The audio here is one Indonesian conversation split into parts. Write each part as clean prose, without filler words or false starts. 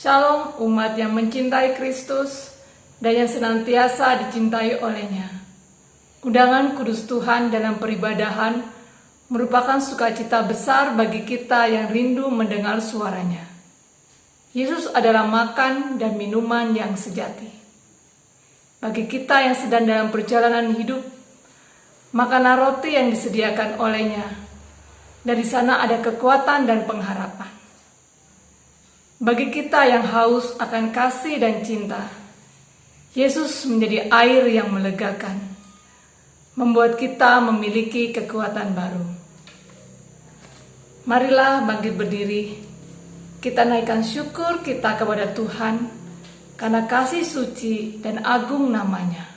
Shalom umat yang mencintai Kristus dan yang senantiasa dicintai olehnya. Undangan kudus Tuhan dalam peribadahan merupakan sukacita besar bagi kita yang rindu mendengar suaranya. Yesus adalah makan dan minuman yang sejati. Bagi kita yang sedang dalam perjalanan hidup, makanan roti yang disediakan olehnya, dari sana ada kekuatan dan pengharapan. Bagi kita yang haus akan kasih dan cinta, Yesus menjadi air yang melegakan, membuat kita memiliki kekuatan baru. Marilah bangkit berdiri, kita naikkan syukur kita kepada Tuhan, karena kasih suci dan agung namanya.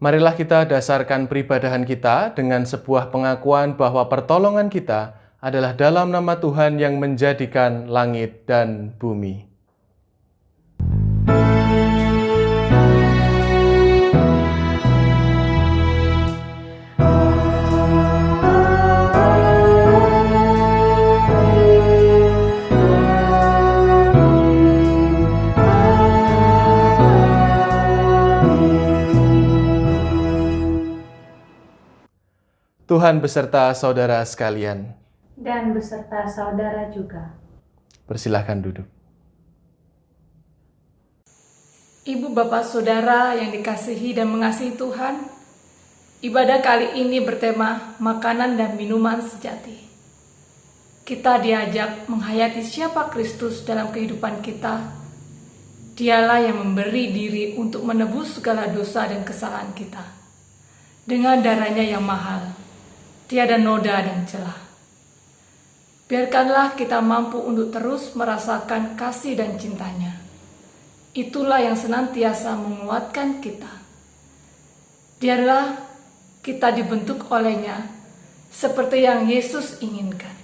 Marilah kita dasarkan peribadahan kita dengan sebuah pengakuan bahwa pertolongan kita adalah dalam nama Tuhan yang menjadikan langit dan bumi. Tuhan beserta saudara sekalian. Dan beserta saudara juga. Persilahkan duduk. Ibu bapak saudara yang dikasihi dan mengasihi Tuhan, ibadah kali ini bertema makanan dan minuman sejati. Kita diajak menghayati siapa Kristus dalam kehidupan kita. Dialah yang memberi diri untuk menebus segala dosa dan kesalahan kita. Dengan darahnya yang mahal, tiada noda dan celah. Biarkanlah kita mampu untuk terus merasakan kasih dan cintanya. Itulah yang senantiasa menguatkan kita. Biarlah kita dibentuk olehnya seperti yang Yesus inginkan.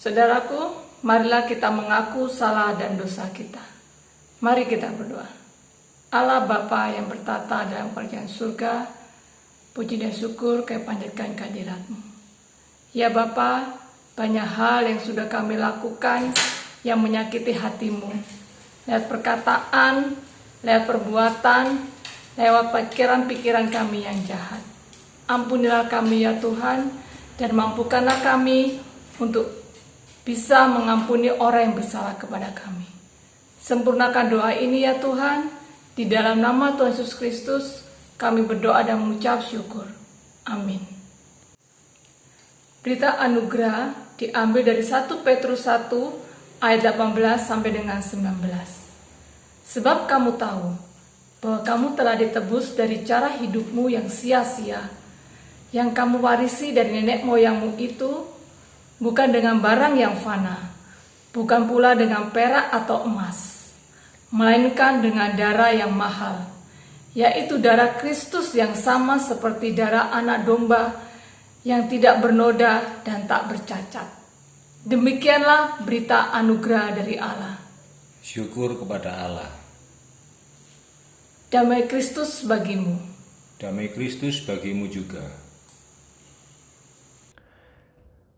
Saudaraku, marilah kita mengaku salah dan dosa kita. Mari kita berdoa. Allah Bapa yang bertata dalam kerajaan surga, puji dan syukur kami panjatkan kehadirat-Mu. Ya Bapa, banyak hal yang sudah kami lakukan yang menyakiti hati-Mu. Lewat perkataan, lewat perbuatan, lewat pikiran-pikiran kami yang jahat. Ampunilah kami ya Tuhan, dan mampukanlah kami untuk bisa mengampuni orang yang bersalah kepada kami. Sempurnakan doa ini ya Tuhan, di dalam nama Tuhan Yesus Kristus kami berdoa dan mengucap syukur. Amin. Berita anugerah diambil dari 1 Petrus 1 ayat 18 sampai dengan 19. Sebab kamu tahu bahwa kamu telah ditebus dari cara hidupmu yang sia-sia, yang kamu warisi dari nenek moyangmu itu, bukan dengan barang yang fana, bukan pula dengan perak atau emas, melainkan dengan darah yang mahal, yaitu darah Kristus yang sama seperti darah anak domba yang tidak bernoda dan tak bercacat. Demikianlah berita anugerah dari Allah. Syukur kepada Allah. Damai Kristus bagimu. Damai Kristus bagimu juga.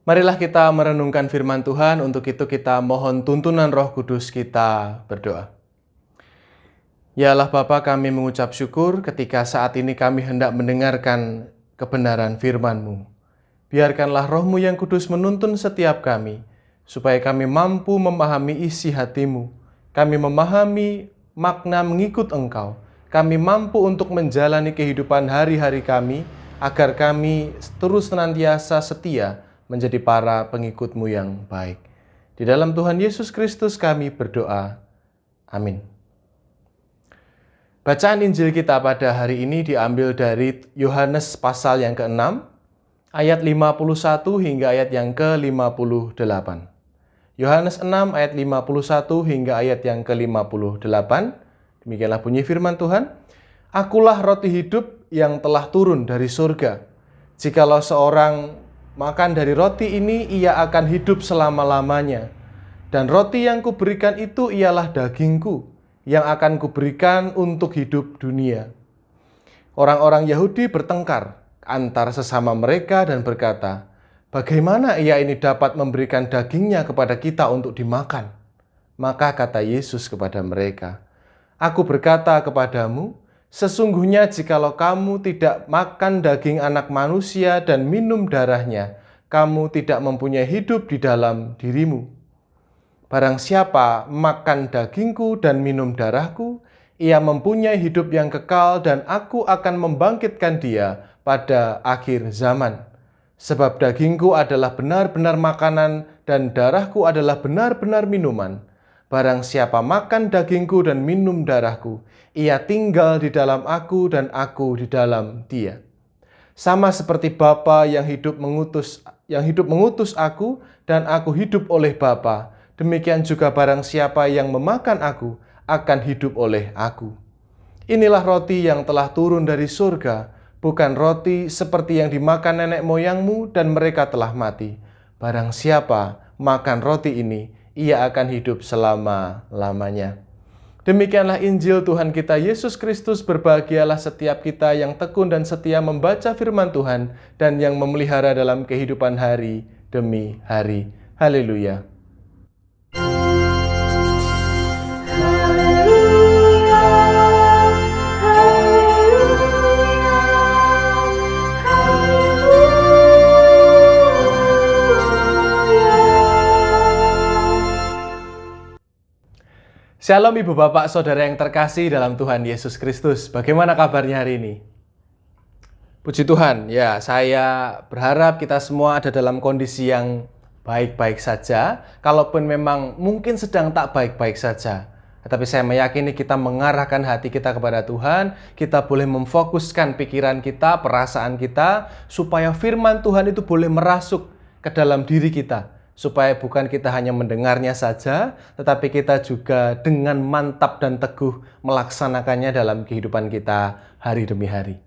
Marilah kita merenungkan firman Tuhan. Untuk itu kita mohon tuntunan Roh Kudus, kita berdoa. Ya Allah Bapa, kami mengucap syukur ketika saat ini kami hendak mendengarkan kebenaran firman-Mu. Biarkanlah Roh-Mu yang kudus menuntun setiap kami, supaya kami mampu memahami isi hati-Mu. Kami memahami makna mengikut Engkau. Kami mampu untuk menjalani kehidupan hari-hari kami, agar kami terus senantiasa setia menjadi para pengikut-Mu yang baik. Di dalam Tuhan Yesus Kristus kami berdoa. Amin. Bacaan Injil kita pada hari ini diambil dari Yohanes pasal yang ke-6, ayat 51 hingga ayat yang ke-58. Yohanes 6 ayat 51 hingga ayat yang ke-58. Demikianlah bunyi firman Tuhan. Akulah roti hidup yang telah turun dari surga. Jikalau seorang makan dari roti ini, ia akan hidup selama-lamanya. Dan roti yang kuberikan itu ialah dagingku, yang akan kuberikan untuk hidup dunia. Orang-orang Yahudi bertengkar antara sesama mereka dan berkata, bagaimana ia ini dapat memberikan dagingnya kepada kita untuk dimakan? Maka kata Yesus kepada mereka, aku berkata kepadamu, sesungguhnya jikalau kamu tidak makan daging anak manusia dan minum darahnya, kamu tidak mempunyai hidup di dalam dirimu. Barang siapa makan dagingku dan minum darahku, ia mempunyai hidup yang kekal dan aku akan membangkitkan dia pada akhir zaman. Sebab dagingku adalah benar-benar makanan dan darahku adalah benar-benar minuman. Barang siapa makan dagingku dan minum darahku, ia tinggal di dalam aku dan aku di dalam dia. Sama seperti Bapa yang hidup mengutus aku dan aku hidup oleh Bapa, demikian juga barang siapa yang memakan aku akan hidup oleh aku. Inilah roti yang telah turun dari surga, bukan roti seperti yang dimakan nenek moyangmu dan mereka telah mati. Barang siapa makan roti ini, ia akan hidup selama-lamanya. Demikianlah Injil Tuhan kita Yesus Kristus. Berbahagialah setiap kita yang tekun dan setia membaca firman Tuhan dan yang memelihara dalam kehidupan hari demi hari. Haleluya. Shalom Ibu Bapak Saudara yang terkasih dalam Tuhan Yesus Kristus. Bagaimana kabarnya hari ini? Puji Tuhan, ya saya berharap kita semua ada dalam kondisi yang baik-baik saja. Kalaupun memang mungkin sedang tak baik-baik saja. Tetapi saya meyakini kita mengarahkan hati kita kepada Tuhan. Kita boleh memfokuskan pikiran kita, perasaan kita, supaya firman Tuhan itu boleh merasuk ke dalam diri kita. Supaya bukan kita hanya mendengarnya saja, tetapi kita juga dengan mantap dan teguh melaksanakannya dalam kehidupan kita hari demi hari.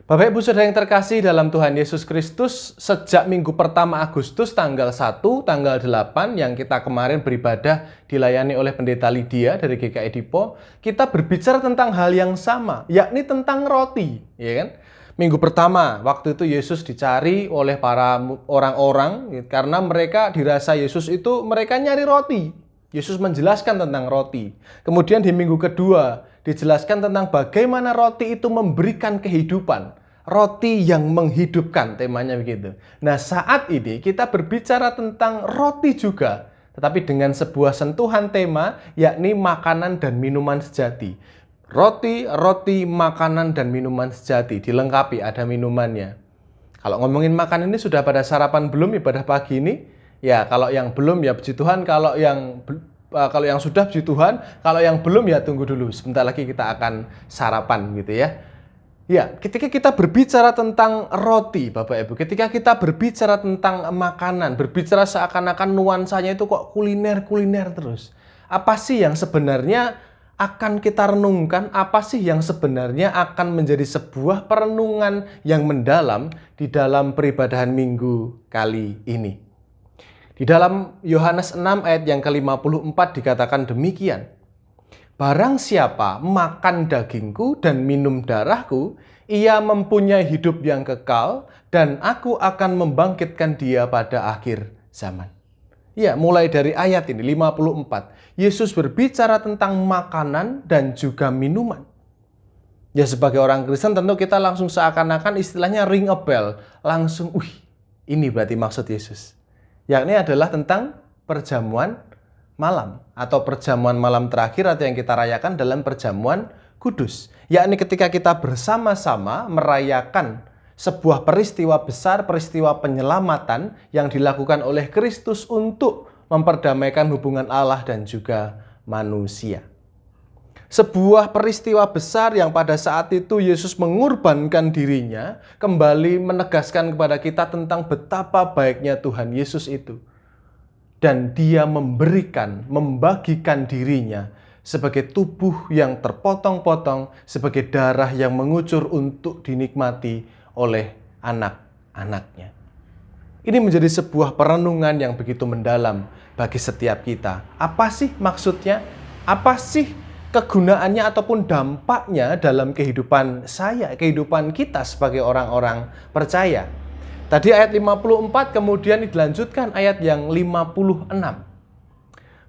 Bapak Ibu Saudara yang terkasih dalam Tuhan Yesus Kristus, sejak minggu pertama Agustus tanggal 1, tanggal 8 yang kita kemarin beribadah dilayani oleh Pendeta Lydia dari GKI Dipo, kita berbicara tentang hal yang sama, yakni tentang roti, ya kan? Minggu pertama, waktu itu Yesus dicari oleh para orang-orang karena mereka dirasa Yesus itu mereka nyari roti. Yesus menjelaskan tentang roti. Kemudian di minggu kedua dijelaskan tentang bagaimana roti itu memberikan kehidupan. Roti yang menghidupkan, temanya begitu. Nah, saat ini kita berbicara tentang roti juga, tetapi dengan sebuah sentuhan tema, yakni makanan dan minuman sejati. Roti, makanan dan minuman sejati, dilengkapi, ada minumannya. Kalau ngomongin makan ini sudah pada sarapan belum ibadah pagi ini? Ya, kalau yang belum ya puji Tuhan, kalau yang sudah puji Tuhan, kalau yang belum ya tunggu dulu. Sebentar lagi kita akan sarapan gitu ya. Ya, ketika kita berbicara tentang roti, Bapak Ibu, ketika kita berbicara tentang makanan, berbicara seakan-akan nuansanya itu kok kuliner terus. Apa sih yang sebenarnya akan kita renungkan? Apa sih yang sebenarnya akan menjadi sebuah perenungan yang mendalam di dalam peribadahan minggu kali ini? Di dalam Yohanes 6 ayat yang ke-54 dikatakan demikian. Barang siapa makan dagingku dan minum darahku, ia mempunyai hidup yang kekal dan aku akan membangkitkan dia pada akhir zaman. Ya, mulai dari ayat ini 54, Yesus berbicara tentang makanan dan juga minuman. Ya, sebagai orang Kristen tentu kita langsung seakan-akan istilahnya ring a bell. Langsung, ini berarti maksud Yesus. Yakni adalah tentang perjamuan malam atau perjamuan malam terakhir atau yang kita rayakan dalam perjamuan kudus. Yakni ketika kita bersama-sama merayakan sebuah peristiwa besar, peristiwa penyelamatan yang dilakukan oleh Kristus untuk memperdamaikan hubungan Allah dan juga manusia. Sebuah peristiwa besar yang pada saat itu Yesus mengorbankan dirinya, kembali menegaskan kepada kita tentang betapa baiknya Tuhan Yesus itu. Dan dia membagikan dirinya sebagai tubuh yang terpotong-potong, sebagai darah yang mengucur untuk dinikmati oleh anak-anaknya. Ini menjadi sebuah perenungan yang begitu mendalam bagi setiap kita. Apa sih maksudnya? Apa sih kegunaannya ataupun dampaknya dalam kehidupan saya, kehidupan kita sebagai orang-orang percaya? Tadi ayat 54 kemudian dilanjutkan ayat yang 56.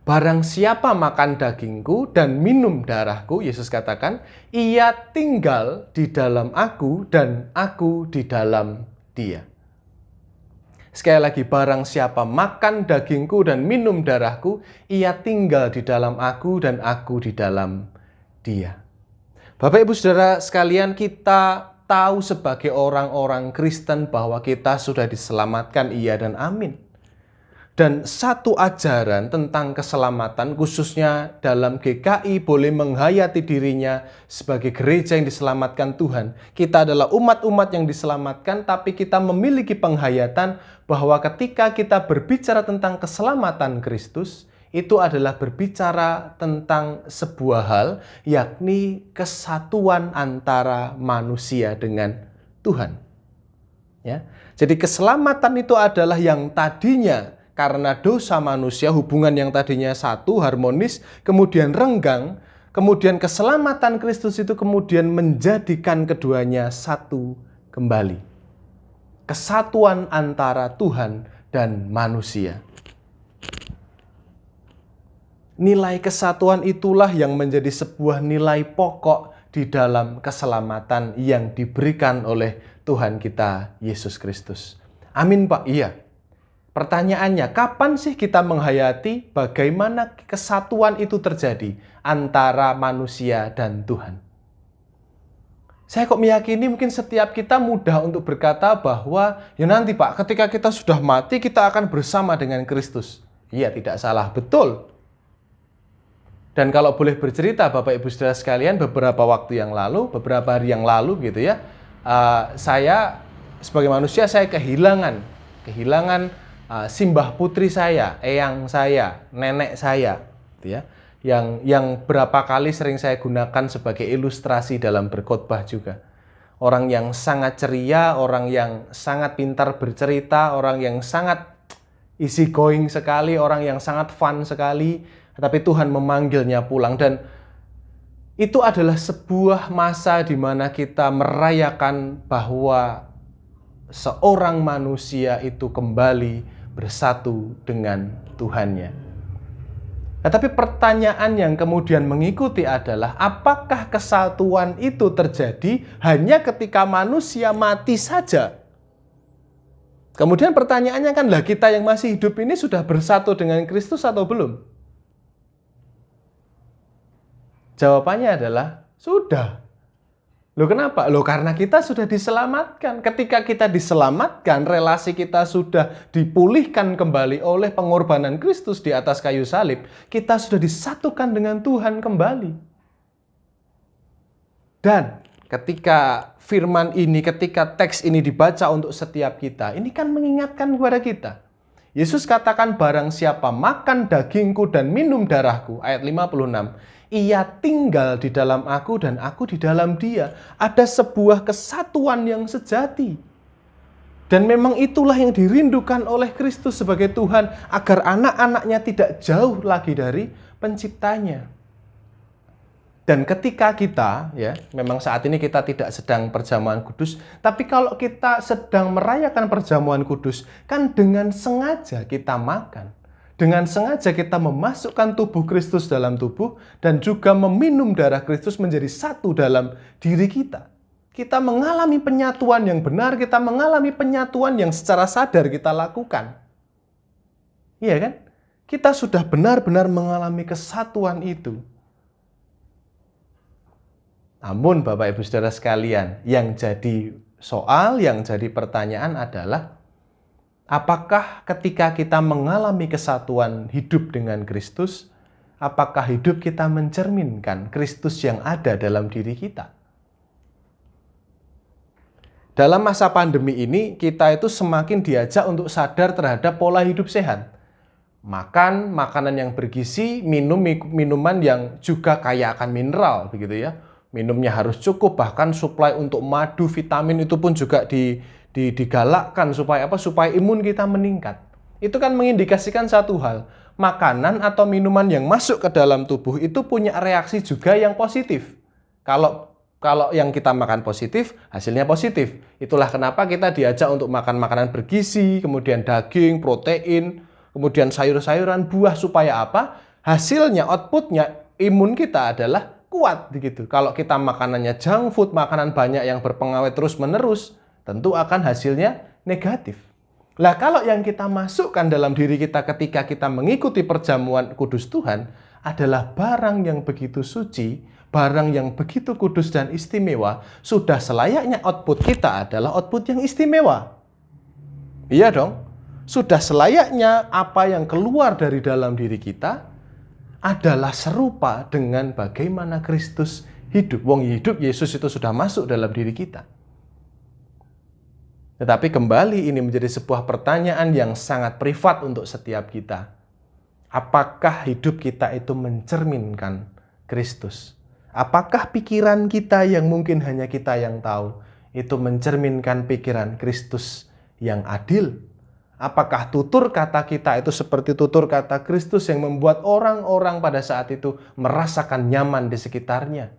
Barang siapa makan dagingku dan minum darahku, Yesus katakan, ia tinggal di dalam aku dan aku di dalam dia. Sekali lagi, barang siapa makan dagingku dan minum darahku, ia tinggal di dalam aku dan aku di dalam dia. Bapak Ibu Saudara sekalian, kita tahu sebagai orang-orang Kristen bahwa kita sudah diselamatkan, iya dan amin. Dan satu ajaran tentang keselamatan, khususnya dalam GKI, boleh menghayati dirinya sebagai gereja yang diselamatkan Tuhan. Kita adalah umat-umat yang diselamatkan, tapi kita memiliki penghayatan bahwa ketika kita berbicara tentang keselamatan Kristus, itu adalah berbicara tentang sebuah hal, yakni kesatuan antara manusia dengan Tuhan. Ya. Jadi keselamatan itu adalah yang tadinya karena dosa manusia, hubungan yang tadinya satu, harmonis, kemudian renggang, kemudian keselamatan Kristus itu kemudian menjadikan keduanya satu kembali. Kesatuan antara Tuhan dan manusia. Nilai kesatuan itulah yang menjadi sebuah nilai pokok di dalam keselamatan yang diberikan oleh Tuhan kita, Yesus Kristus. Amin, Pak? Iya. Pertanyaannya, kapan sih kita menghayati bagaimana kesatuan itu terjadi antara manusia dan Tuhan? Saya kok meyakini mungkin setiap kita mudah untuk berkata bahwa ya nanti Pak, ketika kita sudah mati kita akan bersama dengan Kristus. Iya, tidak salah, betul. Dan kalau boleh bercerita Bapak Ibu Saudara sekalian, beberapa waktu yang lalu, beberapa hari yang lalu gitu ya, saya sebagai manusia saya kehilangan simbah putri saya, eyang saya, nenek saya, gitu ya, yang berapa kali sering saya gunakan sebagai ilustrasi dalam berkhotbah juga. orang yang sangat ceria, orang yang sangat pintar bercerita, orang yang sangat easy going sekali, orang yang sangat fun sekali, tapi Tuhan memanggilnya pulang. Dan itu adalah sebuah masa di mana kita merayakan bahwa seorang manusia itu kembali bersatu dengan Tuhannya. Nah, tapi pertanyaan yang kemudian mengikuti adalah, apakah kesatuan itu terjadi hanya ketika manusia mati saja? Kemudian pertanyaannya kan, lah kita yang masih hidup ini sudah bersatu dengan Kristus atau belum? Jawabannya adalah, sudah. Loh kenapa? Loh karena kita sudah diselamatkan. Ketika kita diselamatkan, relasi kita sudah dipulihkan kembali oleh pengorbanan Kristus di atas kayu salib. Kita sudah disatukan dengan Tuhan kembali. Dan ketika firman ini, ketika teks ini dibaca untuk setiap kita, ini kan mengingatkan kepada kita. Yesus katakan, barang siapa makan dagingku dan minum darahku, ayat 56, ia tinggal di dalam aku dan aku di dalam dia. Ada sebuah kesatuan yang sejati. Dan memang itulah yang dirindukan oleh Kristus sebagai Tuhan, agar anak-anaknya tidak jauh lagi dari penciptanya. Dan ketika kita, memang saat ini kita tidak sedang perjamuan kudus, tapi kalau kita sedang merayakan perjamuan kudus, kan dengan sengaja kita makan. Dengan sengaja kita memasukkan tubuh Kristus dalam tubuh dan juga meminum darah Kristus menjadi satu dalam diri kita. Kita mengalami penyatuan yang benar, kita mengalami penyatuan yang secara sadar kita lakukan. Iya kan? Kita sudah benar-benar mengalami kesatuan itu. Namun Bapak Ibu Saudara sekalian, yang jadi soal, yang jadi pertanyaan adalah, apakah ketika kita mengalami kesatuan hidup dengan Kristus, apakah hidup kita mencerminkan Kristus yang ada dalam diri kita? Dalam masa pandemi ini, kita itu semakin diajak untuk sadar terhadap pola hidup sehat. Makan makanan yang bergizi, minum minuman yang juga kaya akan mineral, begitu ya. Minumnya harus cukup, bahkan suplai untuk madu, vitamin itu pun juga digalakkan supaya apa? Supaya imun kita meningkat. Itu kan mengindikasikan satu hal, makanan atau minuman yang masuk ke dalam tubuh itu punya reaksi juga yang positif. Kalau yang kita makan positif, hasilnya positif. Itulah kenapa kita diajak untuk makan makanan bergizi, kemudian daging, protein, kemudian sayur-sayuran, buah, supaya apa? Hasilnya, outputnya, imun kita adalah kuat begitu. Kalau kita makanannya junk food, makanan banyak yang berpengawet terus-menerus, tentu akan hasilnya negatif. Lah kalau yang kita masukkan dalam diri kita ketika kita mengikuti perjamuan kudus Tuhan adalah barang yang begitu suci, barang yang begitu kudus dan istimewa, sudah selayaknya output kita adalah output yang istimewa. Iya dong? Sudah selayaknya apa yang keluar dari dalam diri kita adalah serupa dengan bagaimana Kristus hidup. Wong hidup Yesus itu sudah masuk dalam diri kita. Tetapi kembali ini menjadi sebuah pertanyaan yang sangat privat untuk setiap kita. Apakah hidup kita itu mencerminkan Kristus? Apakah pikiran kita yang mungkin hanya kita yang tahu itu mencerminkan pikiran Kristus yang adil? Apakah tutur kata kita itu seperti tutur kata Kristus yang membuat orang-orang pada saat itu merasakan nyaman di sekitarnya?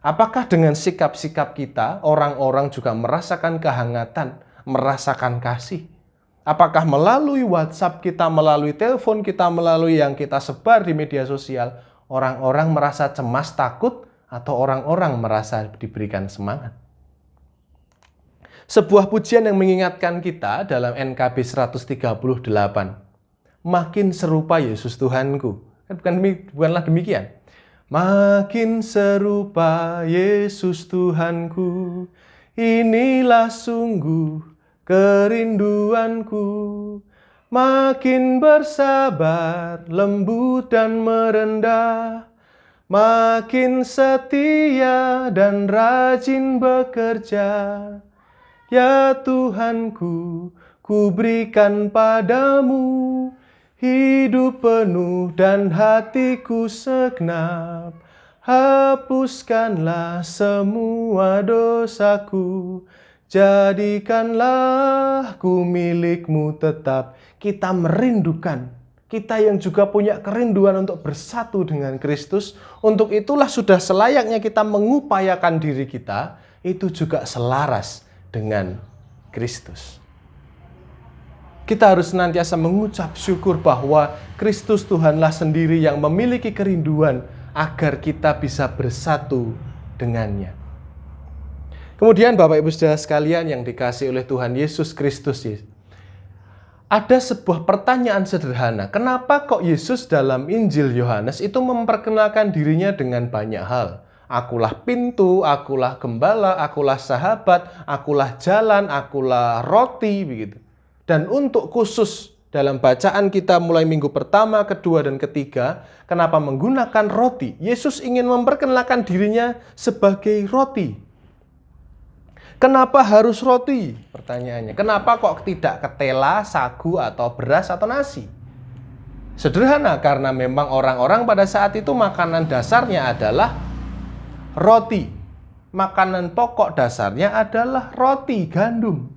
Apakah dengan sikap-sikap kita, orang-orang juga merasakan kehangatan, merasakan kasih? Apakah melalui WhatsApp kita, melalui telepon kita, melalui yang kita sebar di media sosial, orang-orang merasa cemas, takut, atau orang-orang merasa diberikan semangat? Sebuah pujian yang mengingatkan kita dalam NKB 138. Makin serupa Yesus Tuhanku. Bukanlah demikian. Makin serupa Yesus Tuhanku, inilah sungguh kerinduanku. Makin bersabar, lembut dan merendah, makin setia dan rajin bekerja. Ya Tuhanku, ku berikan padamu hidup penuh dan hatiku segenap. hapuskanlah semua dosaku, jadikanlah ku milik-Mu tetap. Kita merindukan, kita yang juga punya kerinduan untuk bersatu dengan Kristus, untuk itulah sudah selayaknya kita mengupayakan diri kita, itu juga selaras dengan Kristus. Kita harus senantiasa mengucap syukur bahwa Kristus Tuhanlah sendiri yang memiliki kerinduan agar kita bisa bersatu dengannya. Kemudian Bapak Ibu Saudara sekalian yang dikasihi oleh Tuhan Yesus Kristus, ada sebuah pertanyaan sederhana. Kenapa kok Yesus dalam Injil Yohanes itu memperkenalkan dirinya dengan banyak hal? Akulah pintu, akulah gembala, akulah sahabat, akulah jalan, akulah roti, begitu. Dan untuk khusus dalam bacaan kita mulai minggu pertama, kedua, dan ketiga, kenapa menggunakan roti? Yesus ingin memperkenalkan dirinya sebagai roti. Kenapa harus roti? Pertanyaannya. Kenapa kok tidak ketela, sagu, atau beras, atau nasi? Sederhana, karena memang orang-orang pada saat itu makanan dasarnya adalah roti. Makanan pokok dasarnya adalah roti gandum.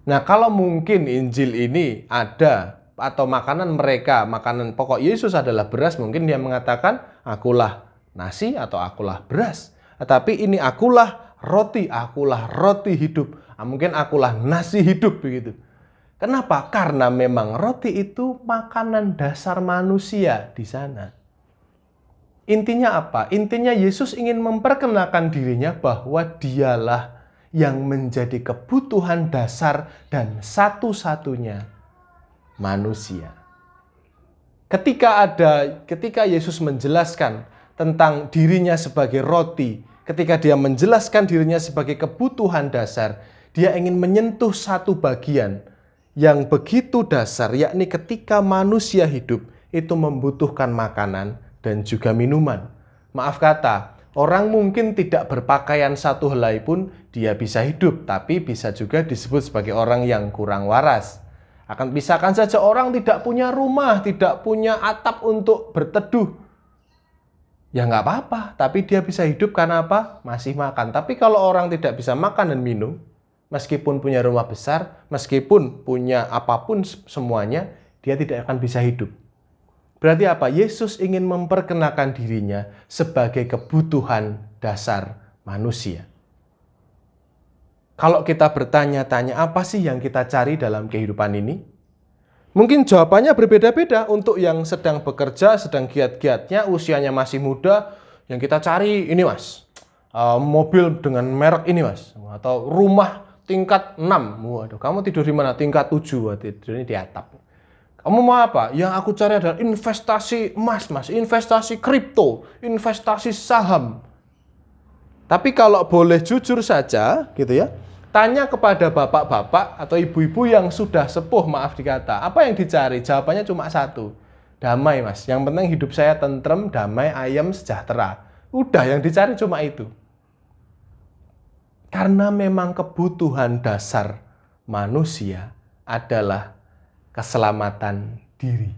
Nah, kalau mungkin Injil ini ada, atau makanan mereka, makanan pokok Yesus adalah beras, mungkin dia mengatakan, akulah nasi atau akulah beras. Tetapi ini akulah roti hidup. Mungkin akulah nasi hidup begitu. Kenapa? Karena memang roti itu makanan dasar manusia di sana. Intinya apa? Intinya Yesus ingin memperkenalkan dirinya bahwa dialah yang menjadi kebutuhan dasar dan satu-satunya manusia. Ketika Yesus menjelaskan tentang dirinya sebagai roti, ketika dia menjelaskan dirinya sebagai kebutuhan dasar, dia ingin menyentuh satu bagian yang begitu dasar, yakni ketika manusia hidup itu membutuhkan makanan dan juga minuman. Maaf kata, orang mungkin tidak berpakaian satu helai pun dia bisa hidup, tapi bisa juga disebut sebagai orang yang kurang waras. Misalkan saja orang tidak punya rumah, tidak punya atap untuk berteduh. Ya nggak apa-apa, tapi dia bisa hidup karena apa? Masih makan. Tapi kalau orang tidak bisa makan dan minum, meskipun punya rumah besar, meskipun punya apapun semuanya, dia tidak akan bisa hidup. Berarti apa? Yesus ingin memperkenalkan dirinya sebagai kebutuhan dasar manusia. Kalau kita bertanya-tanya apa sih yang kita cari dalam kehidupan ini? Mungkin jawabannya berbeda-beda. Untuk yang sedang bekerja, sedang giat-giatnya, usianya masih muda, yang kita cari ini mas, mobil dengan merek ini mas, atau rumah tingkat 6. Waduh, kamu tidur di mana? Tingkat 7, tidurnya di atap. Kamu mau apa? Yang aku cari adalah investasi emas mas, investasi kripto, investasi saham. Tapi kalau boleh jujur saja, gitu ya, tanya kepada bapak-bapak atau ibu-ibu yang sudah sepuh, maaf dikata, apa yang dicari? Jawabannya cuma satu, damai mas. Yang penting hidup saya tentrem, damai, ayem, sejahtera. Udah, yang dicari cuma itu. Karena memang kebutuhan dasar manusia adalah keselamatan diri.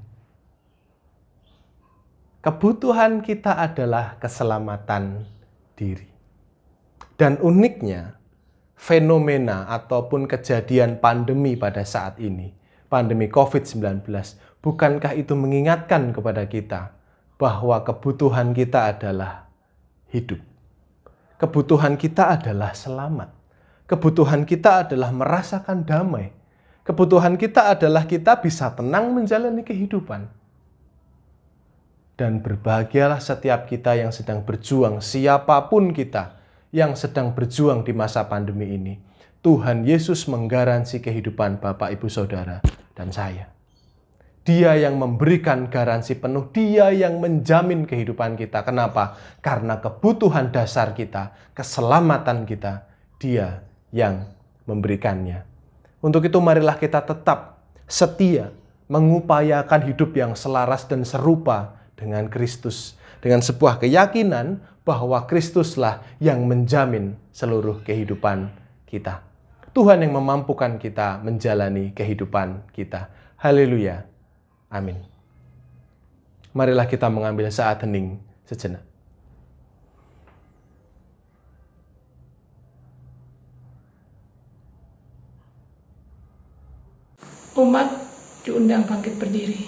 Kebutuhan kita adalah keselamatan diri. Dan uniknya, fenomena ataupun kejadian pandemi pada saat ini, pandemi COVID-19, bukankah itu mengingatkan kepada kita bahwa kebutuhan kita adalah hidup. Kebutuhan kita adalah selamat. Kebutuhan kita adalah merasakan damai. Kebutuhan kita adalah kita bisa tenang menjalani kehidupan. Dan berbahagialah setiap kita yang sedang berjuang, siapapun kita yang sedang berjuang di masa pandemi ini. Tuhan Yesus menggaransi kehidupan Bapak, Ibu, Saudara, dan saya. Dia yang memberikan garansi penuh, dia yang menjamin kehidupan kita. Kenapa? Karena kebutuhan dasar kita, keselamatan kita, dia yang memberikannya. Untuk itu marilah kita tetap setia, mengupayakan hidup yang selaras dan serupa dengan Kristus. Dengan sebuah keyakinan bahwa Kristuslah yang menjamin seluruh kehidupan kita. Tuhan yang memampukan kita menjalani kehidupan kita. Haleluya. Amin. Marilah kita mengambil saat hening sejenak. Umat diundang bangkit berdiri.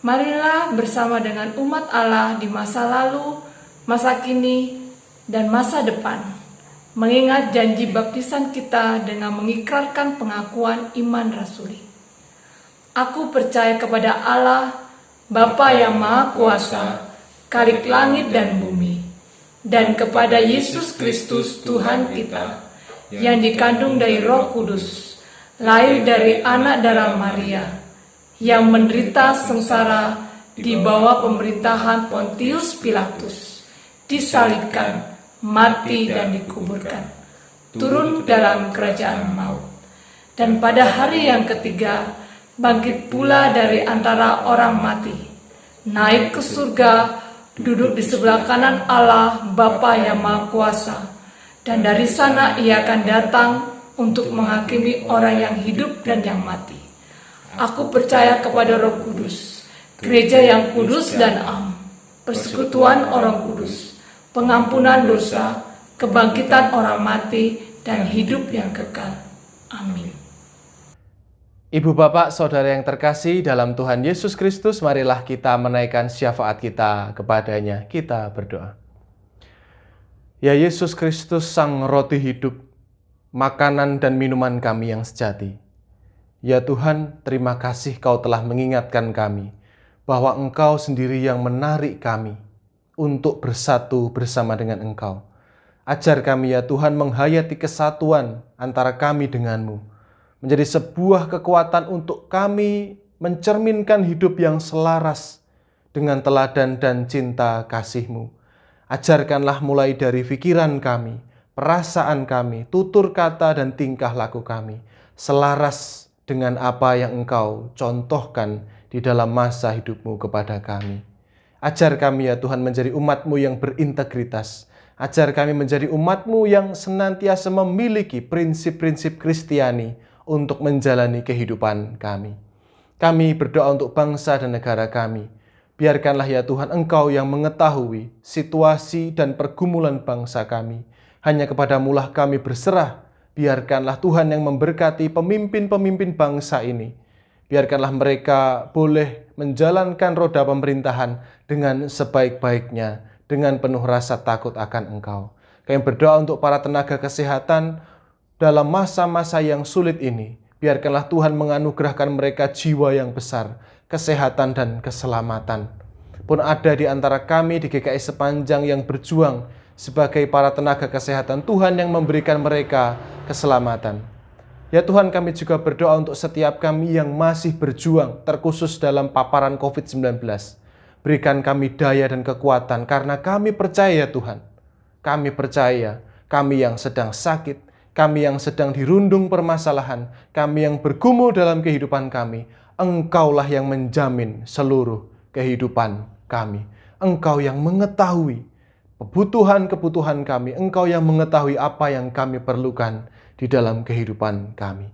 Marilah bersama dengan umat Allah di masa lalu, masa kini, dan masa depan, mengingat janji baptisan kita dengan mengikrarkan pengakuan iman rasuli. Aku percaya kepada Allah, Bapa yang Maha Kuasa, Khalik langit dan bumi, dan kepada Yesus Kristus Tuhan kita, yang dikandung dari Roh Kudus, lahir dari anak darah Maria, yang menderita sengsara di bawah pemerintahan Pontius Pilatus, disalibkan, mati dan dikuburkan, turun dalam kerajaan maut, dan pada hari yang ketiga bangkit pula dari antara orang mati, naik ke surga, duduk di sebelah kanan Allah Bapa yang Maha Kuasa, dan dari sana ia akan datang untuk menghakimi orang yang hidup dan yang mati. Aku percaya kepada Roh Kudus, gereja yang kudus dan am, persekutuan orang kudus, pengampunan dosa, kebangkitan orang mati, dan hidup yang kekal. Amin. Ibu bapak saudara yang terkasih dalam Tuhan Yesus Kristus, marilah kita menaikkan syafaat kita kepadanya. Kita berdoa. Ya Yesus Kristus, Sang Roti hidup, makanan dan minuman kami yang sejati. Ya Tuhan, terima kasih Kau telah mengingatkan kami bahwa Engkau sendiri yang menarik kami untuk bersatu bersama dengan Engkau. Ajar kami ya Tuhan menghayati kesatuan antara kami denganmu, menjadi sebuah kekuatan untuk kami mencerminkan hidup yang selaras dengan teladan dan cinta kasih-Mu. Ajarkanlah mulai dari pikiran kami, perasaan kami, tutur kata dan tingkah laku kami, selaras dengan apa yang Engkau contohkan di dalam masa hidup-Mu kepada kami. Ajar kami ya Tuhan menjadi umat-Mu yang berintegritas. Ajar kami menjadi umat-Mu yang senantiasa memiliki prinsip-prinsip Kristiani untuk menjalani kehidupan kami. Kami berdoa untuk bangsa dan negara kami. Biarkanlah ya Tuhan Engkau yang mengetahui situasi dan pergumulan bangsa kami. Hanya kepada-Mu-lah kami berserah. Biarkanlah Tuhan yang memberkati pemimpin-pemimpin bangsa ini. Biarkanlah mereka boleh menjalankan roda pemerintahan dengan sebaik-baiknya, dengan penuh rasa takut akan Engkau. Kami berdoa untuk para tenaga kesehatan dalam masa-masa yang sulit ini. Biarkanlah Tuhan menganugerahkan mereka jiwa yang besar, kesehatan dan keselamatan. Pun ada di antara kami di GKI Sepanjang yang berjuang sebagai para tenaga kesehatan, Tuhan yang memberikan mereka keselamatan. Ya Tuhan, kami juga berdoa untuk setiap kami yang masih berjuang, terkhusus dalam paparan COVID-19. Berikan kami daya dan kekuatan, karena kami percaya Tuhan. Kami percaya, kami yang sedang sakit, kami yang sedang dirundung permasalahan, kami yang bergumul dalam kehidupan kami, Engkaulah yang menjamin seluruh kehidupan kami. Engkau yang mengetahui kebutuhan-kebutuhan kami. Engkau yang mengetahui apa yang kami perlukan di dalam kehidupan kami.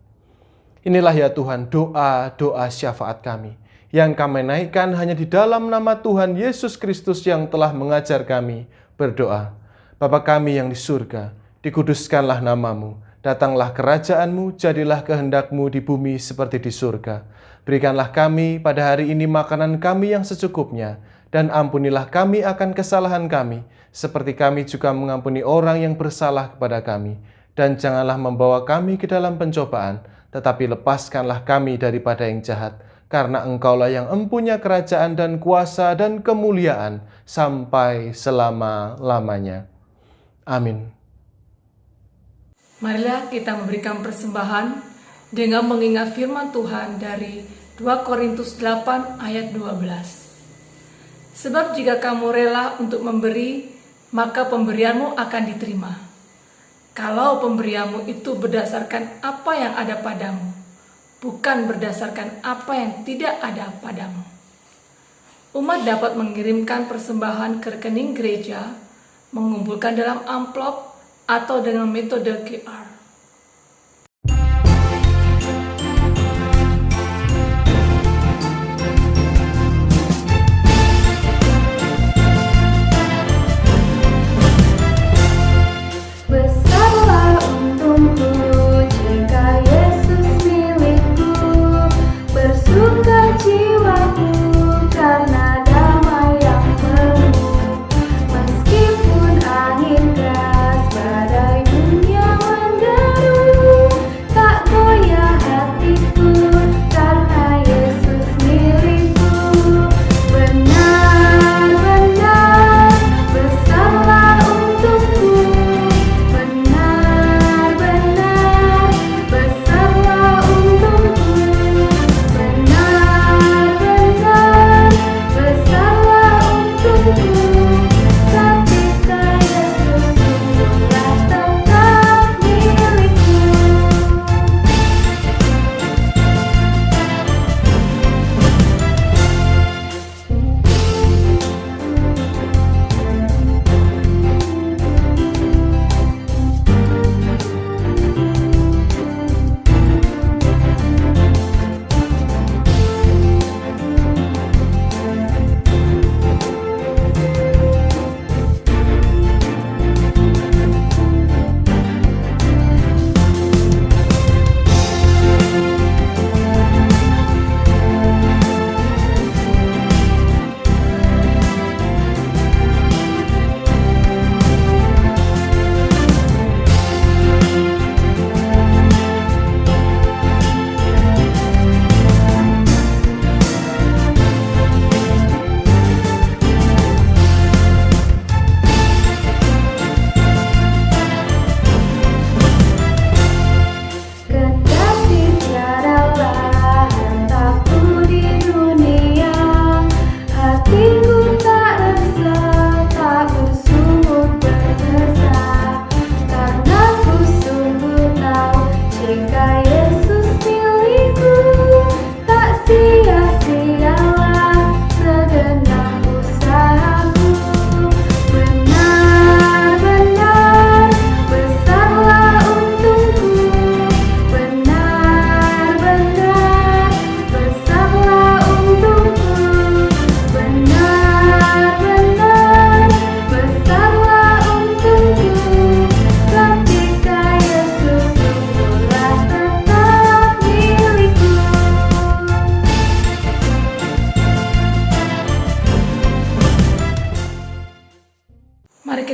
Inilah ya Tuhan doa-doa syafaat kami yang kami naikkan hanya di dalam nama Tuhan Yesus Kristus yang telah mengajar kami berdoa. Bapa kami yang di surga, dikuduskanlah nama-Mu, datanglah kerajaan-Mu, jadilah kehendak-Mu di bumi seperti di surga. Berikanlah kami pada hari ini makanan kami yang secukupnya, dan ampunilah kami akan kesalahan kami, seperti kami juga mengampuni orang yang bersalah kepada kami. Dan janganlah membawa kami ke dalam pencobaan, tetapi lepaskanlah kami daripada yang jahat, karena Engkaulah yang empunya kerajaan dan kuasa dan kemuliaan sampai selama-lamanya. Amin. Marilah kita memberikan persembahan dengan mengingat firman Tuhan dari 2 Korintus 8 ayat 12. Sebab jika kamu rela untuk memberi, maka pemberianmu akan diterima. Kalau pemberianmu itu berdasarkan apa yang ada padamu, bukan berdasarkan apa yang tidak ada padamu. Umat dapat mengirimkan persembahan ke rekening gereja, mengumpulkan dalam amplop, atau dengan metode QR. Besarlah untungku jika Yesus milikku.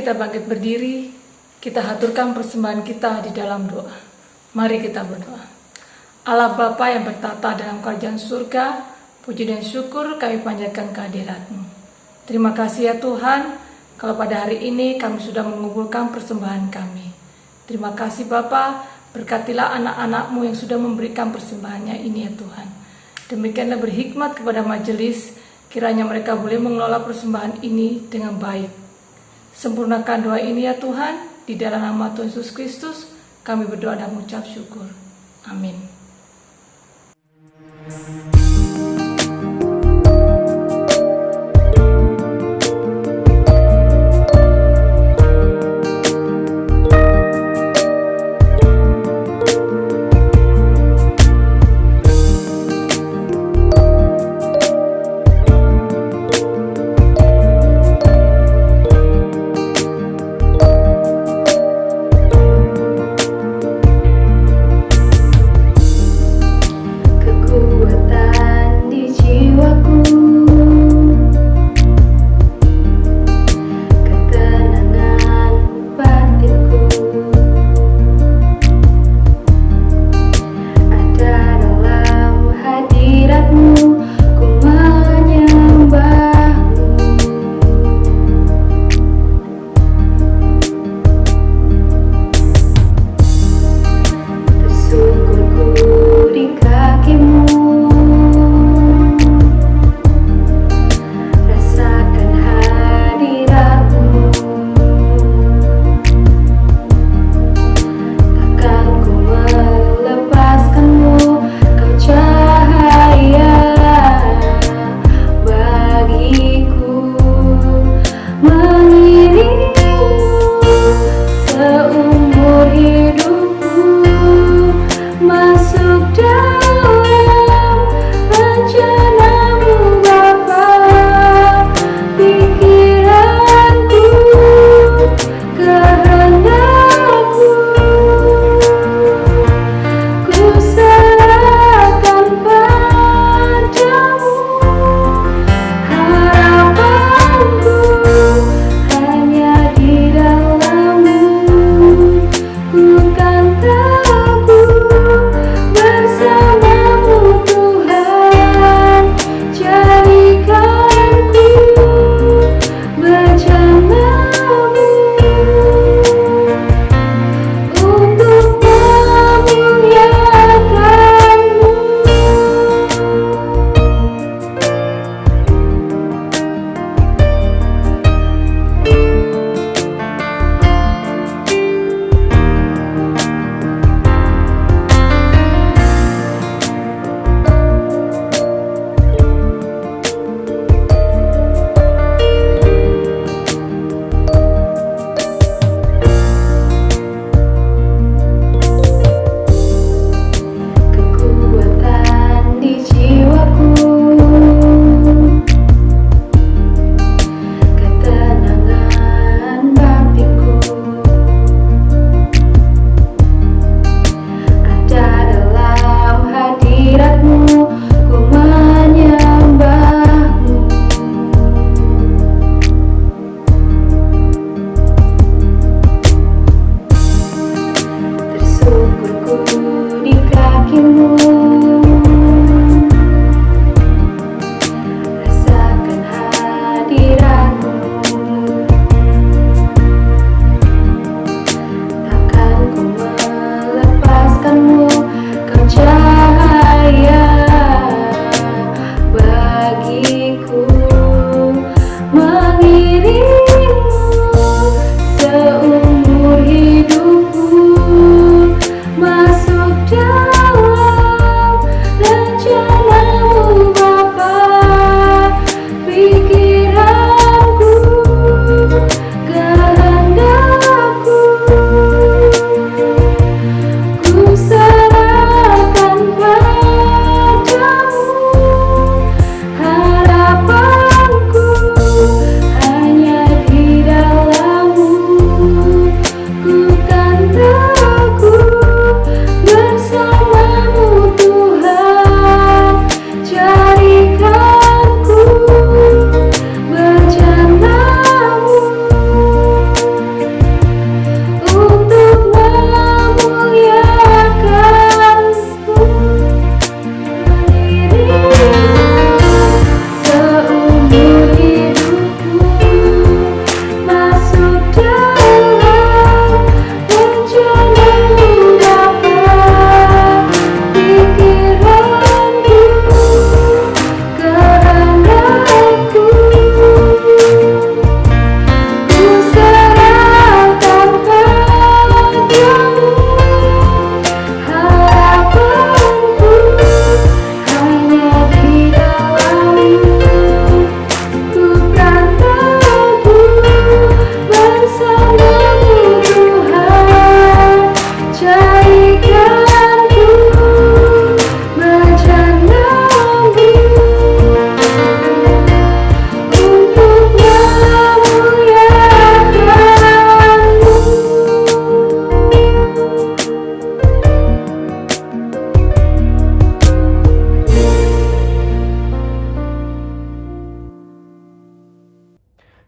kita bangkit berdiri, kita haturkan persembahan kita di dalam doa. Mari kita berdoa. Allah Bapa yang bertata dalam kerajaan surga, puji dan syukur kami panjatkan kehadirat-Mu. Terima kasih ya Tuhan, kalau pada hari ini kami sudah mengumpulkan persembahan kami. Terima kasih Bapa, berkatilah anak-anak-Mu yang sudah memberikan persembahannya ini ya Tuhan. Demikianlah berhikmat kepada majelis, kiranya mereka boleh mengelola persembahan ini dengan baik. Sempurnakan doa ini ya Tuhan, di dalam nama Tuhan Yesus Kristus, kami berdoa dan mengucap syukur. Amin. Kekuatan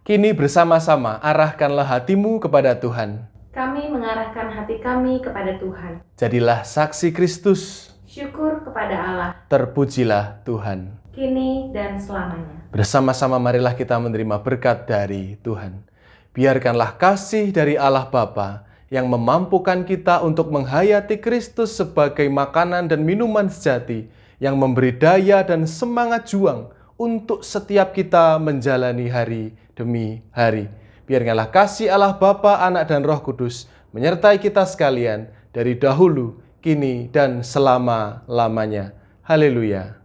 Kini bersama-sama arahkanlah hatimu kepada Tuhan. Kami mengarahkan hati kami kepada Tuhan. Jadilah saksi Kristus. Syukur kepada Allah, Terpujilah Tuhan. kini dan selamanya. Bersama-sama marilah kita menerima berkat dari Tuhan. Biarkanlah kasih dari Allah Bapa yang memampukan kita untuk menghayati Kristus sebagai makanan dan minuman sejati yang memberi daya dan semangat juang untuk setiap kita menjalani hari demi hari. Biarkanlah kasih Allah Bapa, Anak, dan Roh Kudus menyertai kita sekalian dari dahulu, kini, dan selama-lamanya. Haleluya.